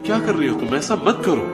क्या कर रही हो तुम? ऐसा मत करो।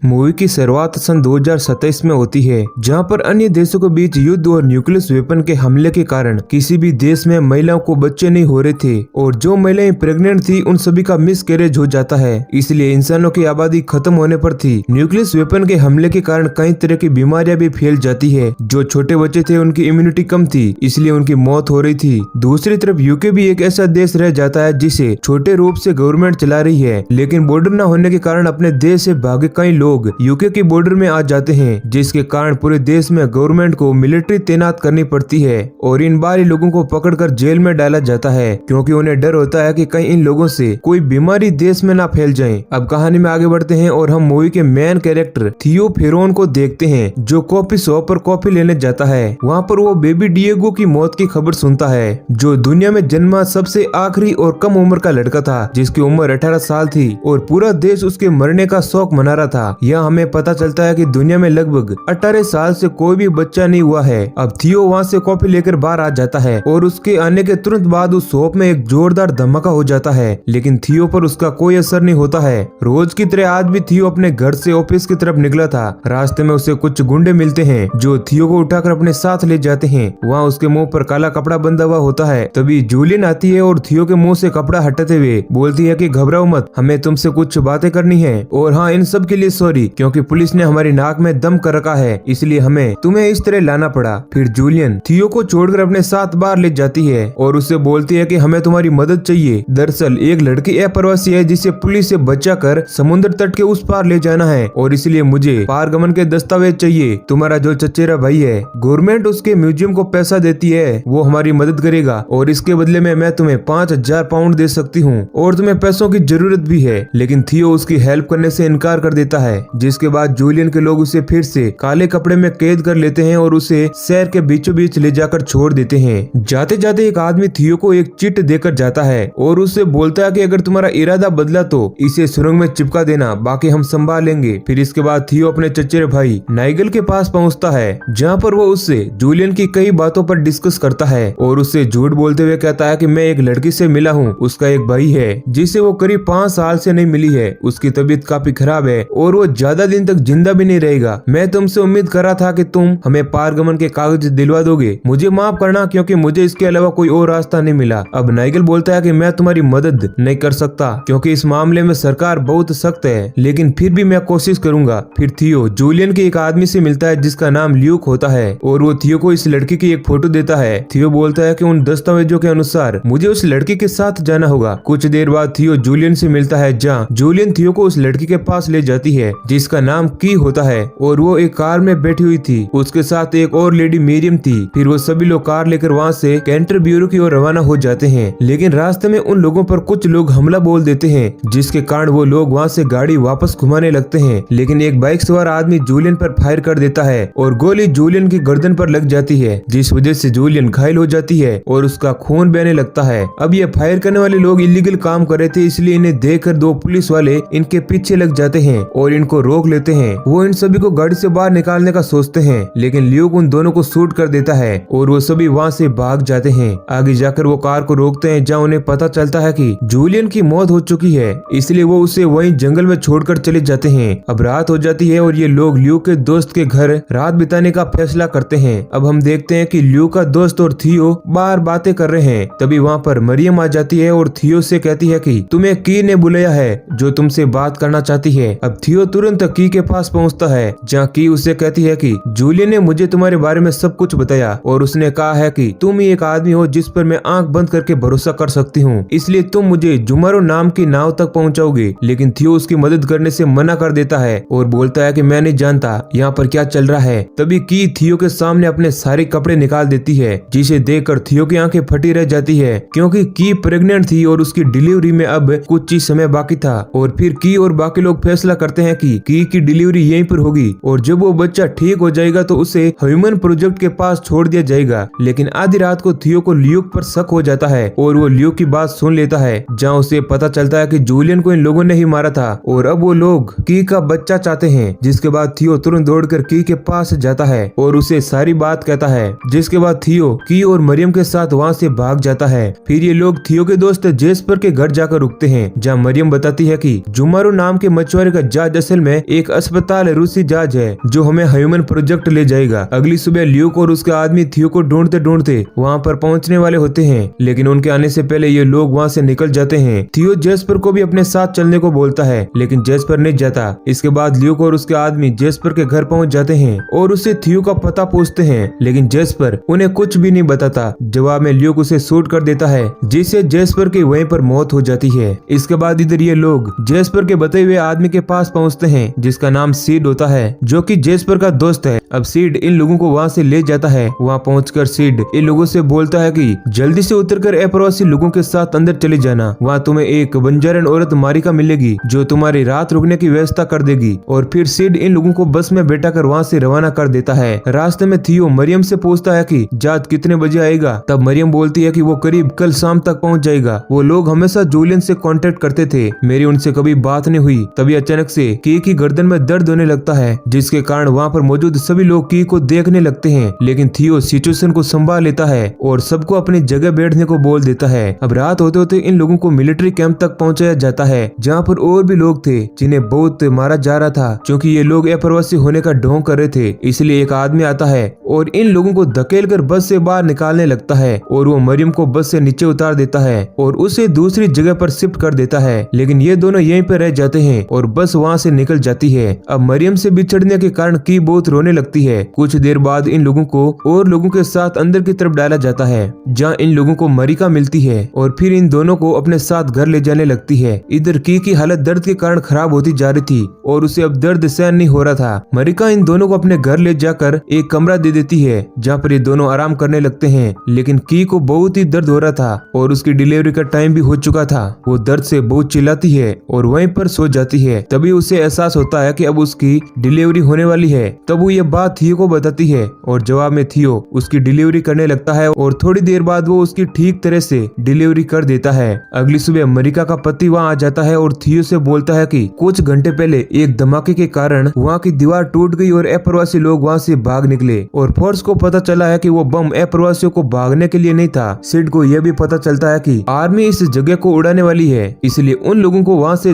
मूवी की शुरुआत सन 2027 में होती है, जहां पर अन्य देशों के बीच युद्ध और न्यूक्लियस वेपन के हमले के कारण किसी भी देश में महिलाओं को बच्चे नहीं हो रहे थे और जो महिलाएं प्रेग्नेंट थी उन सभी का मिसकैरेज हो जाता है। इसलिए इंसानों की आबादी खत्म होने पर थी। न्यूक्लियस वेपन के हमले के कारण कई तरह की बीमारियां भी फैल जाती है। जो छोटे बच्चे थे उनकी इम्यूनिटी कम थी, इसलिए उनकी मौत हो रही थी। दूसरी तरफ यूके भी एक ऐसा देश रह जाता है जिसे छोटे रूप से गवर्नमेंट चला रही है, लेकिन बॉर्डर न होने के कारण अपने देश से भागे कई लोग यूके के बॉर्डर में आ जाते हैं, जिसके कारण पूरे देश में गवर्नमेंट को मिलिट्री तैनात करनी पड़ती है और इन बारी लोगों को पकड़कर जेल में डाला जाता है, क्योंकि उन्हें डर होता है कि कहीं इन लोगों से कोई बीमारी देश में ना फैल जाए। अब कहानी में आगे बढ़ते हैं और हम मूवी के मेन कैरेक्टर थियो फेरोन को देखते हैं, जो कॉफी शॉप पर कॉफी लेने जाता है। वहाँ पर वो बेबी डिएगो की मौत की खबर सुनता है, जो दुनिया में जन्मा सबसे आखिरी और कम उम्र का लड़का था, जिसकी उम्र 18 साल थी और पूरा देश उसके मरने का शौक मना रहा था। यह हमें पता चलता है कि दुनिया में लगभग 18 साल से कोई भी बच्चा नहीं हुआ है। अब थियो वहाँ से कॉफी लेकर बाहर आ जाता है और उसके आने के तुरंत बाद उस शॉप में एक जोरदार धमाका हो जाता है, लेकिन थियो पर उसका कोई असर नहीं होता है। रोज की तरह आज भी थियो अपने घर से ऑफिस की तरफ निकला था। रास्ते में उसे कुछ गुंडे मिलते हैं जो थियो को उठाकर अपने साथ ले जाते हैं। वहाँ उसके मुंह पर काला कपड़ा बंधा हुआ होता है। तभी जूलियन आती है और थियो के मुंह से कपड़ा हटाते हुए बोलती है कि घबराओ मत, हमें तुमसे कुछ बातें करनी है और हाँ, इन सब के लिए सॉरी, क्योंकि पुलिस ने हमारी नाक में दम कर रखा है, इसलिए हमें तुम्हें इस तरह लाना पड़ा। फिर जूलियन थियो को छोड़कर अपने साथ बाहर ले जाती है और उससे बोलती है कि हमें तुम्हारी मदद चाहिए। दरअसल एक लड़की अप्रवासी है जिसे पुलिस से बचाकर समुद्र तट के उस पार ले जाना है और इसलिए मुझे पारगमन के दस्तावेज चाहिए। तुम्हारा जो चचेरा भाई है, गवर्नमेंट उसके म्यूजियम को पैसा देती है, वो हमारी मदद करेगा और इसके बदले में मैं तुम्हें 5000 पाउंड दे सकती हूँ और तुम्हें पैसों की जरूरत भी है। लेकिन थियो उसकी हेल्प करने से इनकार कर देता है, जिसके बाद जूलियन के लोग उसे फिर से काले कपड़े में कैद कर लेते हैं और उसे शहर के बीचों बीच ले जाकर छोड़ देते हैं। जाते जाते एक आदमी थियो को एक चिट देकर जाता है और उससे बोलता है कि अगर तुम्हारा इरादा बदला तो इसे सुरंग में चिपका देना, बाकी हम संभाल लेंगे। फिर इसके बाद थियो अपने चचेरे भाई नाइगल के पास पहुंचता है, जहां पर वो उससे जूलियन की कई बातों पर डिस्कस करता है और उससे झूठ बोलते हुए कहता है कि मैं एक लड़की से मिला हूँ, उसका एक भाई है जिसे वो करीब 5 साल से नहीं मिली है, उसकी तबीयत काफी खराब है और वो ज्यादा दिन तक जिंदा भी नहीं रहेगा। मैं तुमसे उम्मीद कर रहा था कि तुम हमें पारगमन के कागज दिलवा दोगे, मुझे माफ करना क्योंकि मुझे इसके अलावा कोई और रास्ता नहीं मिला। अब नाइगल बोलता है कि मैं तुम्हारी मदद नहीं कर सकता क्योंकि इस मामले में सरकार बहुत सख्त है, लेकिन फिर भी मैं कोशिश करूंगा। फिर थियो जूलियन के एक आदमी से मिलता है जिसका नाम ल्यूक होता है और वो थियो को इस लड़की की एक फोटो देता है। थियो बोलता है कि उन दस्तावेजों के अनुसार मुझे उस लड़की के साथ जाना होगा। कुछ देर बाद थियो जूलियन से मिलता है, जहाँ जूलियन थियो को उस लड़की के पास ले जाती है जिसका नाम की होता है और वो एक कार में बैठी हुई थी। उसके साथ एक और लेडी मीरियम थी। फिर वो सभी लोग कार लेकर वहाँ से कैंटरब्यूरो की ओर रवाना हो जाते हैं, लेकिन रास्ते में उन लोगों पर कुछ लोग हमला बोल देते हैं, जिसके कारण वो लोग वहाँ से गाड़ी वापस घुमाने लगते हैं। लेकिन एक बाइक सवार आदमी जूलियन पर फायर कर देता है और गोली जूलियन की गर्दन पर लग जाती है, जिस वजह से जूलियन घायल हो जाती है और उसका खून बहने लगता है। अब ये फायर करने वाले लोग इलीगल काम कर रहे थे, इसलिए इन्हें देखकर 2 पुलिस वाले इनके पीछे लग जाते हैं और इनको रोक लेते हैं। वो इन सभी को गाड़ी से बाहर निकालने का सोचते हैं, लेकिन ल्यूक उन दोनों को शूट कर देता है और वो सभी वहाँ से भाग जाते हैं। आगे जाकर वो कार को रोकते हैं, जहाँ उन्हें पता चलता है कि जूलियन की मौत हो चुकी है, इसलिए वो उसे वहीं जंगल में छोड़कर चले जाते हैं। अब रात हो जाती है और ये लोग ल्यूक के दोस्त के घर रात बिताने का फैसला करते हैं। अब हम देखते हैं कि ल्यूक का दोस्त और थियो बाहर बातें कर रहे हैं। तभी वहाँ पर मरियम आ जाती है और थियो से कहती है कि तुम्हें की ने बुलाया है जो तुमसे बात करना चाहती है। अब थियो तुरंत की के पास पहुँचता है, जहाँ की उससे कहती है कि जूलियन ने मुझे तुम्हारे बारे में सब कुछ बताया और उसने कहा है कि तुम ही एक आदमी हो जिस पर मैं आंख बंद करके भरोसा कर सकती हूँ, इसलिए तुम मुझे जुमारो नाम की नाव तक पहुँचाओगे। लेकिन थियो उसकी मदद करने से मना कर देता है और बोलता है कि मैं नहीं जानता यहाँ पर क्या चल रहा है। तभी की थियो के सामने अपने सारे कपड़े निकाल देती है, जिसे देखकर थियो की आंखें फटी रह जाती है, क्योंकि की प्रेग्नेंट थी और उसकी डिलीवरी में अब कुछ ही समय बाकी था। और फिर की और बाकी लोग फैसला करते हैं कि की डिलीवरी यहीं पर होगी और जब वो बच्चा ठीक हो जाएगा तो उसे ह्यूमन प्रोजेक्ट के पास छोड़ दिया जाएगा। लेकिन आधी रात को थियो को ल्यूक पर शक हो जाता है और वो ल्यूक की बात सुन लेता है, जहाँ उसे पता चलता है कि जूलियन को इन लोगों ने ही मारा था और अब वो लोग की का बच्चा चाहते हैं। जिसके बाद थियो तुरंत दौड़कर की के पास जाता है और उसे सारी बात कहता है। जिसके बाद थियो की और मरियम के साथ वहाँ से भाग जाता है। फिर ये लोग थियो के दोस्त जेस्पर के घर जाकर रुकते हैं, जहाँ मरियम बताती है कि जुमारू नाम के मछुआरे का जहाज असल में एक अस्पताल रूसी जहाज है जो हमें ह्यूमन प्रोजेक्ट ले जाएगा। अगली सुबह ल्यूक और उसका आदमी थियो को ढूंढते ढूंढते वहाँ पर पहुँचने वाले होते हैं, लेकिन उनके आने से पहले ये लोग वहाँ से निकल जाते हैं। थियो जेस्पर को भी अपने साथ चलने को बोलता है, लेकिन जेस्पर नहीं जाता। इसके बाद ल्यूक और उसके आदमी जेस्पर के घर पहुँच जाते हैं और उससे थियो का पता पूछते हैं, लेकिन जेस्पर उन्हें कुछ भी नहीं बताता। जवाब में ल्यूक उसे शूट कर देता है, जिससे जेस्पर की वहीं पर मौत हो जाती है। इसके बाद इधर ये लोग जेस्पर के बताए हुए आदमी के पास पहुंचते हैं, जिसका नाम सीड होता है, जो कि जेस्पर का दोस्त है। अब सीड इन लोगों को वहां से ले जाता है। वहां पहुंचकर सीड इन लोगों से बोलता है कि जल्दी से उतरकर अप्रवासी लोगों के साथ अंदर चले जाना। वहां तुम्हें एक बंजारन औरत मारिका मिलेगी जो तुम्हारी रात रुकने की व्यवस्था कर देगी। और फिर सीड इन लोगों को बस में बैठाकर वहां से रवाना कर देता है। रास्ते में थियो मरियम से पूछता है कि जहाज कितने बजे आएगा। तब मरियम बोलती है कि वो करीब कल शाम तक पहुंच जाएगा। वो लोग हमेशा जूलियन से कांटेक्ट करते थे, मेरी उनसे कभी बात नहीं हुई। तभी अचानक से की गर्दन में दर्द होने लगता है, जिसके कारण वहाँ पर मौजूद सभी लोग की को देखने लगते हैं। लेकिन थियो सिचुएशन को संभाल लेता है और सबको अपनी जगह बैठने को बोल देता है। अब रात होते होते इन लोगों को मिलिट्री कैंप तक पहुंचाया जाता है, जहाँ पर और भी लोग थे जिन्हें बहुत मारा जा रहा था, क्योंकि ये लोग अप्रवासी होने का ढोंग कर रहे थे। इसलिए एक आदमी आता है और इन लोगों को धकेलकर बस से बाहर निकालने लगता है और वो मरियम को बस से नीचे उतार देता है और उसे दूसरी जगह पर शिफ्ट कर देता है। लेकिन ये दोनों यहीं पर रह जाते हैं और बस वहाँ से निकल जाती है। अब मरियम से बिछड़ने के कारण की बहुत रोने लगती है। कुछ देर बाद इन लोगों को और लोगों के साथ अंदर की तरफ डाला जाता है, जहाँ इन लोगों को मरिका मिलती है और फिर इन दोनों को अपने साथ घर ले जाने लगती है। इधर की हालत दर्द के कारण खराब होती जा रही थी और उसे अब दर्द सहन नहीं हो रहा था। मरिका इन दोनों को अपने घर ले जाकर एक कमरा दे देती है, जहाँ पर ये दोनों आराम करने लगते हैं। लेकिन की को बहुत ही दर्द हो रहा था और उसकी डिलीवरी का टाइम भी हो चुका था। वो दर्द से बहुत चिल्लाती है और वहीं पर सो जाती है। तभी उसे एहसास होता है कि अब उसकी डिलीवरी होने वाली है। तब वो ये बात थियो को बताती है और जवाब में थियो उसकी डिलीवरी करने लगता है और थोड़ी देर बाद वो उसकी ठीक तरह से डिलीवरी कर देता है। अगली सुबह मरिका का पति वहाँ आ जाता है और थियो से बोलता है कि कुछ घंटे पहले एक धमाके के कारण वहाँ की दीवार टूट गई और अप्रवासी लोग वहाँ से भाग निकले और फोर्स को पता चला है कि वो बम अप्रवासियों को भागने के लिए नहीं था। सिड को यह भी पता चलता है कि आर्मी इस जगह को उड़ाने वाली है, इसलिए उन लोगों को वहाँ से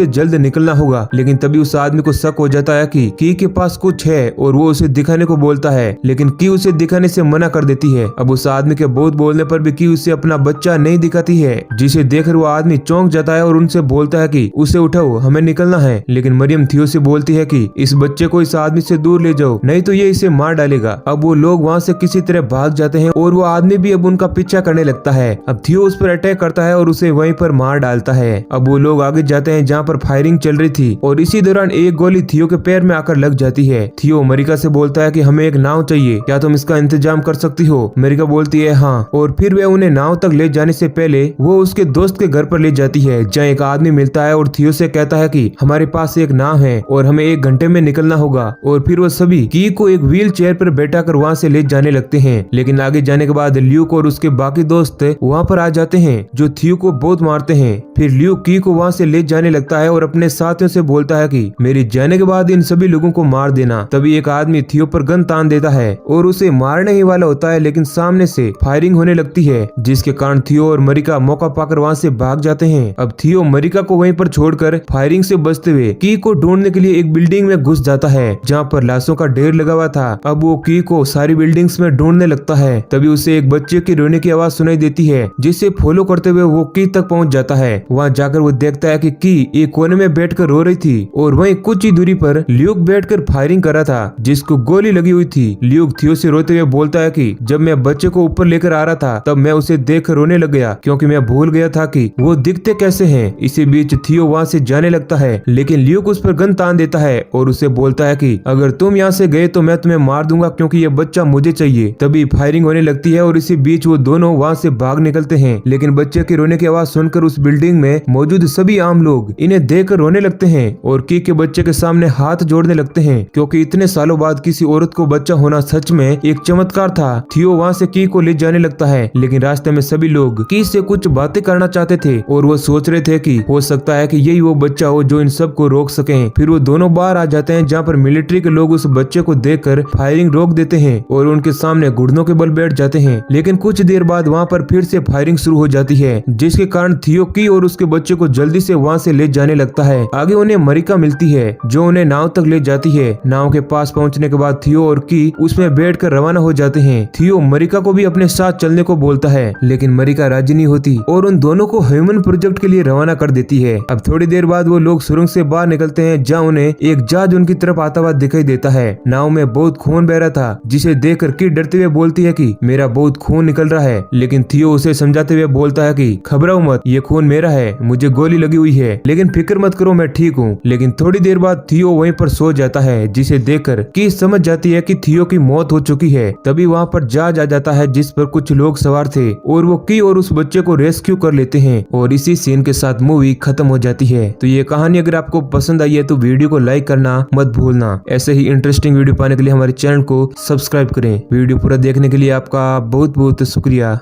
जल्द निकलना होगा। लेकिन तभी उस आदमी को शक हो जाता है कि की के पास कुछ है और वो उसे दिखाने को बोलता है, लेकिन की उसे दिखाने से मना कर देती है। अब उस आदमी के बहुत बोलने पर भी की उसे अपना बच्चा नहीं दिखाती है, जिसे देखकर वो आदमी चौंक जाता है और उनसे बोलता है कि उसे उठाओ, हमें निकलना है। लेकिन मरियम थियो से बोलती है कि इस बच्चे को इस आदमी से दूर ले जाओ, नहीं तो ये इसे मार डालेगा। अब वो लोग वहाँ से किसी तरह भाग जाते हैं और वो आदमी भी अब उनका पीछा करने लगता है। अब थियो उस पर अटैक करता है और उसे वहीं पर मार डालता है। अब वो लोग आगे जाते हैं जहाँ पर फायरिंग चल रही थी और इसी दौरान एक गोली थियो के पैर में आकर लग जाती है। थियो मरिका से बोलता है कि हमें एक नाव चाहिए, क्या तुम इसका इंतजाम कर सकती हो। मरिका बोलती है हाँ, और फिर वे उन्हें नाव तक ले जाने से पहले वो उसके दोस्त के घर पर ले जाती है, जहाँ एक आदमी मिलता है और थियो से कहता है कि हमारे पास एक नाव है और हमें 1 घंटे में निकलना होगा। और फिर वो सभी की को एक व्हील चेयर पर बैठा कर वहाँ से ले जाने लगते हैं। लेकिन आगे जाने के बाद ल्यूक और उसके बाकी दोस्त वहाँ पर आ जाते हैं, जो थियो को बहुत मारते हैं। फिर ल्यूक की को वहाँ से ले जाने लगता है और अपने साथियों से बोलता है कि मेरी जाने के बाद इन सभी लोगों को मार देना। तभी एक आदमी थियो पर गन तान देता है और उसे मारने ही वाला होता है, लेकिन सामने से फायरिंग होने लगती है, जिसके कारण थियो और मरिका मौका पाकर वहाँ से भाग जाते हैं। अब थियो मरिका को वहीं पर छोड़कर फायरिंग से बचते हुए की को ढूंढने के लिए एक बिल्डिंग में घुस जाता है, जहाँ पर लाशों का ढेर लगा हुआ था। अब वो की को सारी बिल्डिंग्स में ढूंढने लगता है। तभी उसे एक बच्चे की रोने की आवाज सुनाई देती है, जिसे फॉलो करते हुए वो की तक पहुँच जाता है। वहाँ जाकर वो देखता है कि की एक कोने में बैठकर रो रही थी और वहीं कुछ ही दूरी पर ल्यूक बैठकर फायरिंग कर रहा था, जिसको गोली लगी हुई थी। ल्यूक थियो से रोते हुए बोलता है कि जब मैं बच्चे को ऊपर लेकर आ रहा था तब मैं उसे देख रोने लग गया, क्योंकि मैं भूल गया था कि वो दिखते कैसे हैं। इसी बीच थियो वहाँ से जाने लगता है, लेकिन ल्यूक उस पर गन तान देता है और उसे बोलता है कि अगर तुम यहाँ से गए तो मैं तुम्हें मार दूंगा, क्योंकि ये बच्चा मुझे चाहिए। तभी फायरिंग होने लगती है और इसी बीच वो दोनों वहाँ से भाग निकलते हैं। लेकिन बच्चे के रोने की आवाज सुनकर उस बिल्डिंग बिल्डिंग में मौजूद सभी आम लोग इन्हें देखकर रोने लगते हैं और की के बच्चे के सामने हाथ जोड़ने लगते हैं, क्योंकि इतने सालों बाद किसी औरत को बच्चा होना सच में एक चमत्कार था। थियो वहाँ से की को ले जाने लगता है, लेकिन रास्ते में सभी लोग की से कुछ बातें करना चाहते थे और वो सोच रहे थे कि हो सकता है कि यही वो बच्चा हो जो इन सब को रोक सके। फिर वो दोनों बाहर आ जाते हैं, जहाँ पर मिलिट्री के लोग उस बच्चे को देखकर फायरिंग रोक देते हैं और उनके सामने घुटनों के बल बैठ जाते हैं। लेकिन कुछ देर बाद वहाँ पर फिर से फायरिंग शुरू हो जाती है, जिसके कारण थियो की और उसके बच्चे को जल्दी से वहाँ से ले जाने लगता है। आगे उन्हें मरिका मिलती है जो उन्हें नाव तक ले जाती है। नाव के पास पहुँचने के बाद थियो और की उसमें बैठकर रवाना हो जाते हैं। थियो मरिका को भी अपने साथ चलने को बोलता है, लेकिन मरिका राजी नहीं होती और उन दोनों को ह्यूमन प्रोजेक्ट के लिए रवाना कर देती है। अब थोड़ी देर बाद वो लोग सुरंग से बाहर निकलते हैं, जहाँ उन्हें एक जहाज उनकी तरफ आता हुआ दिखाई देता है। नाव में बहुत खून बह रहा था, जिसे देखकर की डरते हुए बोलती है कि मेरा बहुत खून निकल रहा है, लेकिन थियो उसे समझाते हुए बोलता है कि घबराओ मत, ये खून मेरा है, मुझे गोली लगी हुई है, लेकिन फिक्र मत करो, मैं ठीक हूँ। लेकिन थोड़ी देर बाद थियो वहीं पर सो जाता है, जिसे देखकर की समझ जाती है कि थियो की मौत हो चुकी है। तभी वहाँ पर जहाज आ जाता है जिस पर कुछ लोग सवार थे और वो की और उस बच्चे को रेस्क्यू कर लेते हैं और इसी सीन के साथ मूवी खत्म हो जाती है। तो ये कहानी अगर आपको पसंद आई है तो वीडियो को लाइक करना मत भूलना। ऐसे ही इंटरेस्टिंग वीडियो पाने के लिए हमारे चैनल को सब्सक्राइब करें। वीडियो पूरा देखने के लिए आपका बहुत बहुत शुक्रिया।